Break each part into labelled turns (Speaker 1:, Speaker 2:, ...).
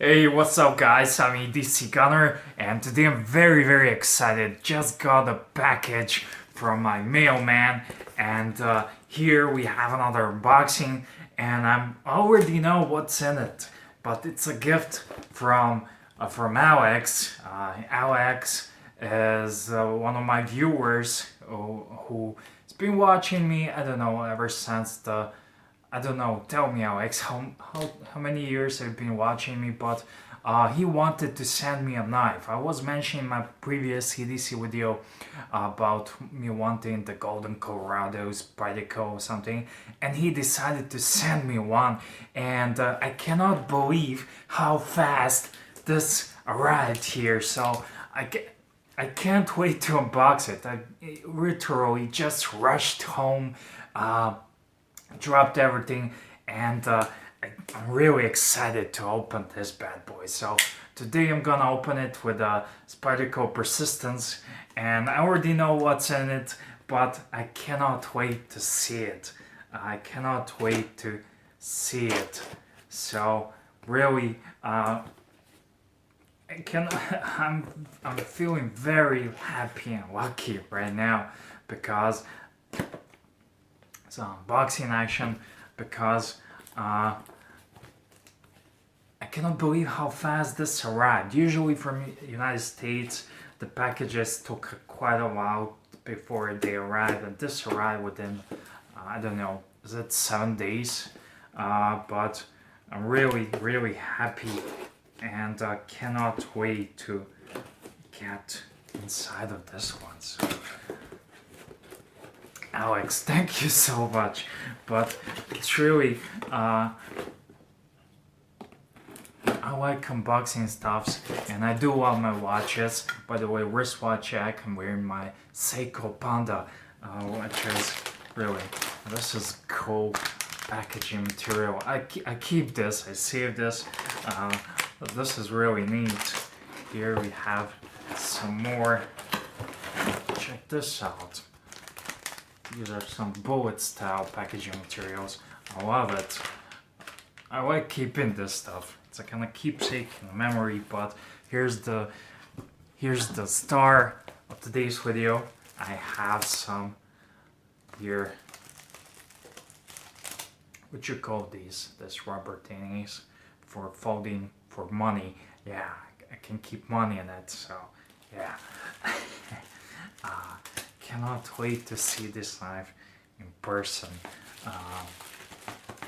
Speaker 1: Hey, what's up guys? I'm edcgunner and today I'm very excited. Just got a package from my mailman and here we have another unboxing and I already know what's in it. But it's a gift from Alex. Alex is one of my viewers who's been watching me, I don't know, ever since I don't know, tell me Alex, how many years have you been watching me, but he wanted to send me a knife. I was mentioning in my previous EDC video about me wanting the Golden Colorado Spyderco or something, and he decided to send me one, and I cannot believe how fast this arrived here, so I can't wait to unbox it. I literally just rushed home, dropped everything, and I'm really excited to open this bad boy. So today I'm gonna open it with a Spyderco Persistence, and I already know what's in it, but I cannot wait to see it. I cannot wait to see it. So really, I'm feeling very happy and lucky right now because it's an unboxing action, because I cannot believe how fast this arrived. Usually from United States the packages took quite a while before they arrived, and this arrived within I don't know, is it 7 days? But I'm really happy and cannot wait to get inside of this one. So Alex, thank you so much, but it's really, I like unboxing stuffs, and I do love my watches. By the way, wristwatch check, I'm wearing my Seiko Panda, which is really, this is cool packaging material. I keep this, I save this, this is really neat. Here we have some more, check this out. These are some bullet style packaging materials. I love it. I like keeping this stuff. It's a kind of keepsake in memory, but here's the star of today's video. I have some here, what you call these rubber thingies for folding for money. Yeah, I can keep money in it, so yeah. Cannot wait to see this knife in person.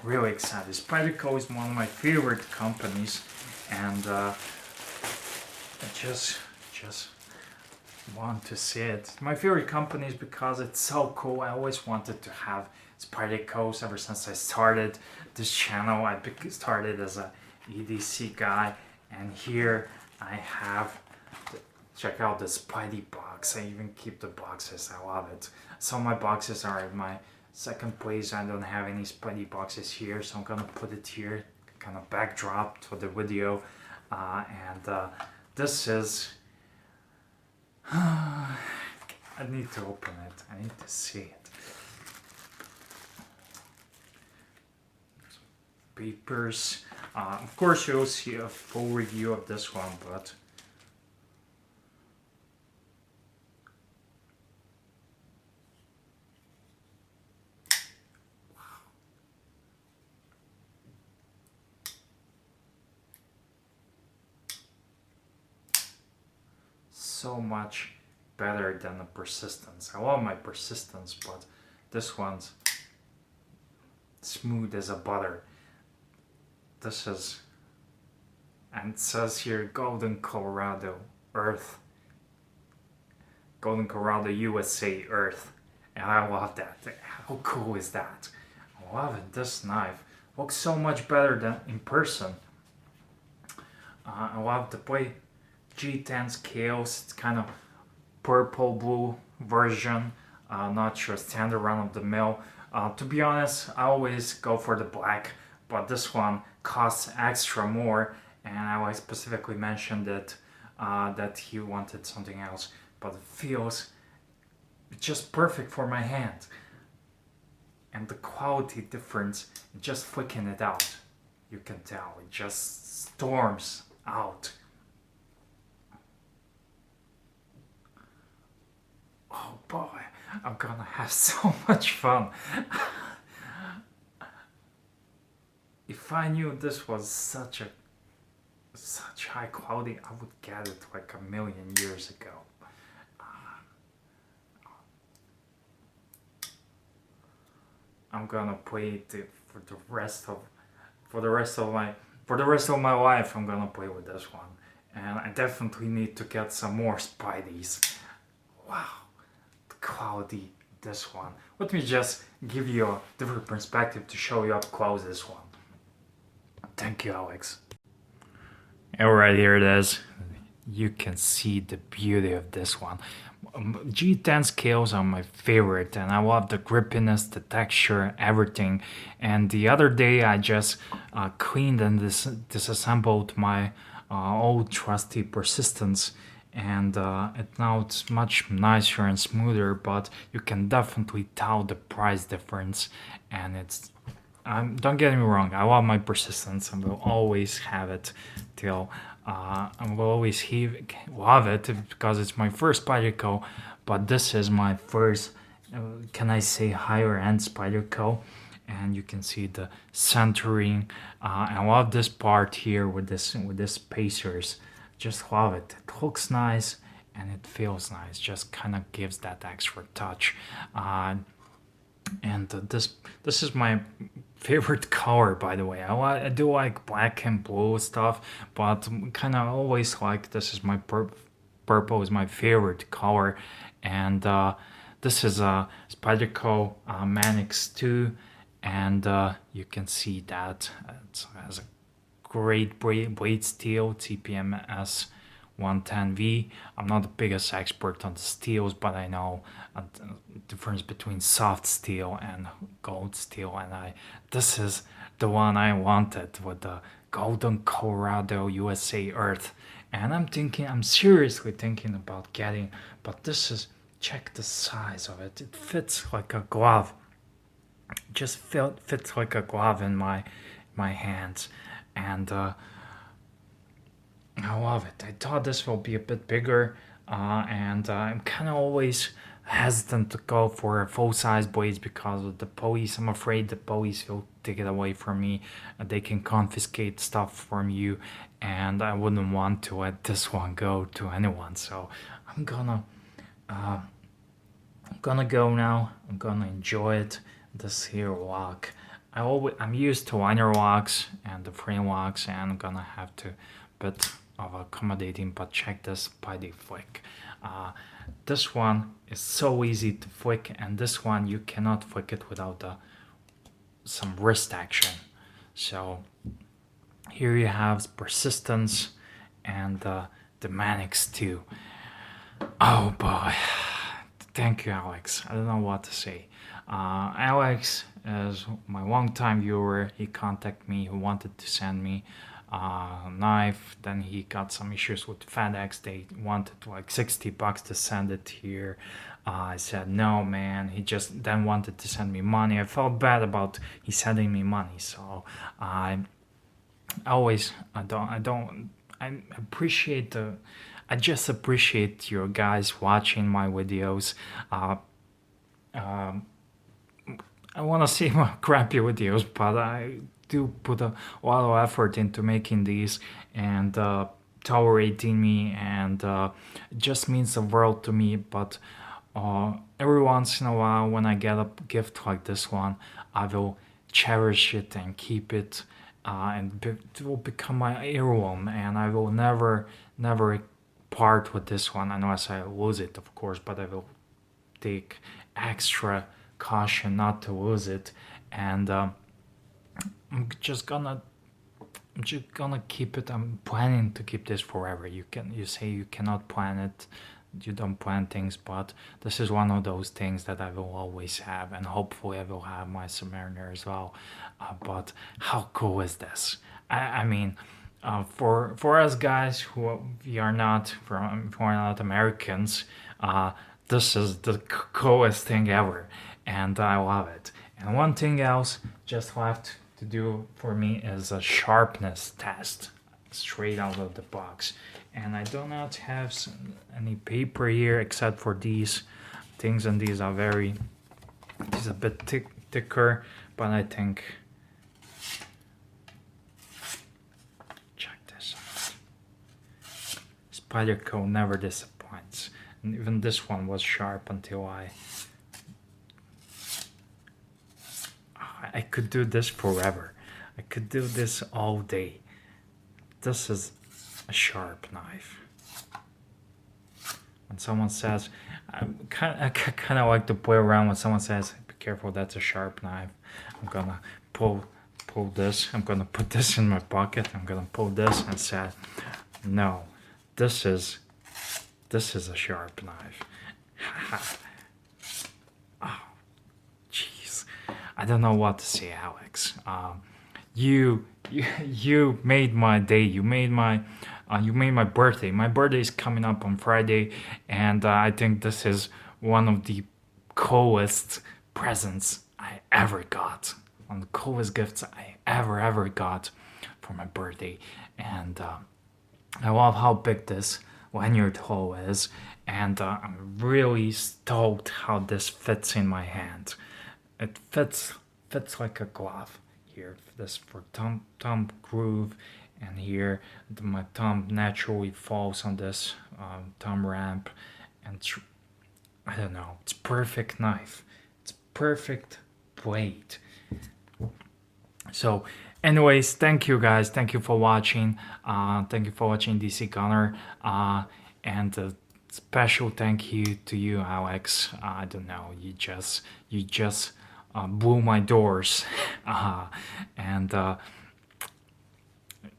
Speaker 1: Really excited. Spyderco is one of my favorite companies, and I just want to see it. My favorite company is because it's so cool. I always wanted to have Spydercos ever since I started this channel. I started as a EDC guy, and here I have check out the Spidey box. I even keep the boxes. I love it. Some of my boxes are in my second place. I don't have any Spidey boxes here, so I'm gonna put it here, kind of backdrop to the video. This is I need to open it. I need to see it. Papers. Of course you'll see a full review of this one, but so much better than the Persistence. I love my Persistence, but this one's smooth as a butter. This is, and it says here Golden Colorado Earth, Golden Colorado USA Earth, and I love that. How cool is that? I love it. This knife looks so much better than in person. I love the way G10 scales. It's kind of purple blue version, not sure, standard run of the mill. To be honest, I always go for the black, but this one costs extra more, and I specifically mentioned that that he wanted something else, but it feels just perfect for my hand, and the quality difference, just flicking it out, you can tell it just storms out. Oh boy, I'm gonna have so much fun. If I knew this was such high quality, I would get it like a million years ago. I'm gonna play it for the rest of my life. I'm gonna play with this one, and I definitely need to get some more Spideys. Wow, the quality of this one. Let me just give you a different perspective to show you up close this one. Thank you, Alex. Alright, here it is. You can see the beauty of this one. G10 scales are my favorite, and I love the grippiness, the texture, everything. And the other day I just cleaned and disassembled my old trusty persistence, and now it's much nicer and smoother, but you can definitely tell the price difference. And it's don't get me wrong, I love my persistence and will always have it till I will always love it because it's my first Spyderco, but this is my first, can I say, higher end Spyderco. And you can see the centering. I love this part here with this spacers. Just love it. It looks nice and it feels nice. Just kind of gives that extra touch. And this is my favorite color, by the way. I do like black and blue stuff, but kind of always like this is my purple is my favorite color. And this is a Spyderco Manix 2, and you can see that it has a great blade steel, TPM S110V. I'm not the biggest expert on the steels, but I know the difference between soft steel and gold steel, and this is the one I wanted with the golden Colorado USA earth. And I'm seriously thinking about getting, but check the size of it. It fits like a glove. Just fits like a glove in my hands, and I love it. I thought this will be a bit bigger, and I'm kind of always hesitant to go for full-size blades because of the police. I'm afraid the police will take it away from me. They can confiscate stuff from you, and I wouldn't want to let this one go to anyone. So I'm gonna go now. I'm gonna enjoy it. This here lock. I'm used to liner locks and the frame locks, and I'm gonna have to bit of accommodating, but check this Spidey flick. This one is so easy to flick, and this one you cannot flick it without some wrist action. So here you have persistence and the Manix 2. Oh boy, thank you, Alex. I don't know what to say. Alex is my longtime viewer. He contacted me, he wanted to send me a knife. Then he got some issues with FedEx. They wanted like $60 to send it here. I said no, man. He just then wanted to send me money. I felt bad about he sending me money, so I just appreciate you guys watching my videos. I want to see my crappy videos, but I do put a lot of effort into making these and tolerating me, and it just means the world to me. But every once in a while, when I get a gift like this one, I will cherish it and keep it, and it will become my heirloom, and I will never part with this one unless I lose it, of course, but I will take extra caution not to lose it. And I'm just gonna keep it. I'm planning to keep this forever. You say you cannot plan it, you don't plan things, but this is one of those things that I will always have, and hopefully I will have my Submariner as well. But how cool is this? I mean, for us guys who are not Americans, this is the coolest thing ever, and I love it. And one thing else just left to do for me is a sharpness test straight out of the box. And I do not have any paper here except for these things, and these are a bit thicker, but I think, check this out. Spyderco never disappoints, and even this one was sharp until I could do this forever. I could do this all day. This is a sharp knife. When someone says, I kind of like to play around when someone says, be careful, that's a sharp knife. I'm gonna pull this. I'm gonna put this in my pocket. I'm gonna pull this and say, no, this is a sharp knife. Oh, jeez. I don't know what to say, Alex. You made my day. You made my birthday. My birthday is coming up on Friday, and I think this is one of the coolest presents I ever got. One of the coolest gifts I ever got for my birthday. And I love how big this lanyard hole is, and I'm really stoked how this fits in my hand. It fits like a glove. Here, this for thumb groove, and here my thumb naturally falls on this thumb ramp, and I don't know, it's perfect knife, it's perfect blade. So anyways, thank you guys, thank you for watching, DC Gunner, and a special thank you to you, Alex. I don't know, you just blew my doors, and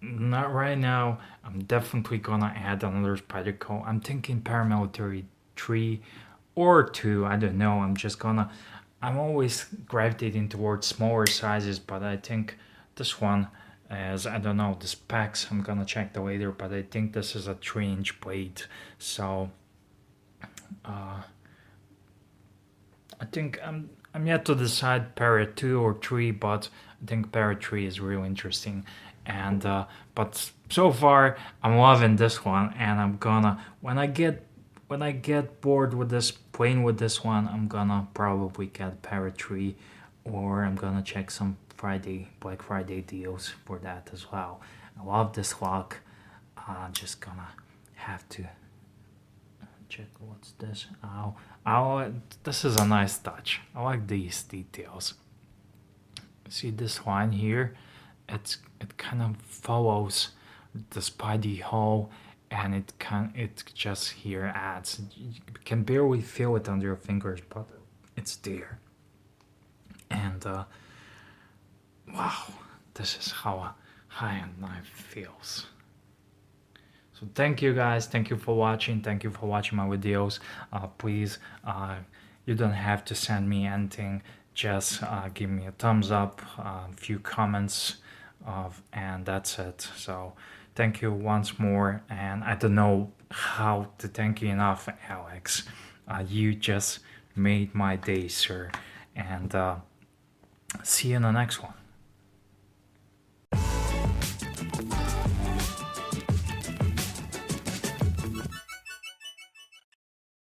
Speaker 1: not right now. I'm definitely gonna add another Spyderco. I'm thinking paramilitary 3 or 2, I don't know. I'm always gravitating towards smaller sizes, but I think this one is, I don't know the specs, I'm gonna check that later, but I think this is a 3-inch blade. So I think I'm yet to decide Parrot 2 or 3, but I think Parrot 3 is really interesting. And but so far I'm loving this one, and I'm gonna, when I get bored with this, playing with this one, I'm gonna probably get Parrot 3, or I'm gonna check some Black Friday deals for that as well. I love this lock. I'm just gonna have to check what's this. This is a nice touch. I like these details. See this line here? It kind of follows the Spidey hole, and it just here adds. You can barely feel it under your fingers, but it's there. And wow, this is how a high-end knife feels. So thank you guys, thank you for watching my videos. Please, you don't have to send me anything, just give me a thumbs up, a few comments, and that's it. So thank you once more, and I don't know how to thank you enough, Alex. You just made my day, sir, and see you in the next one.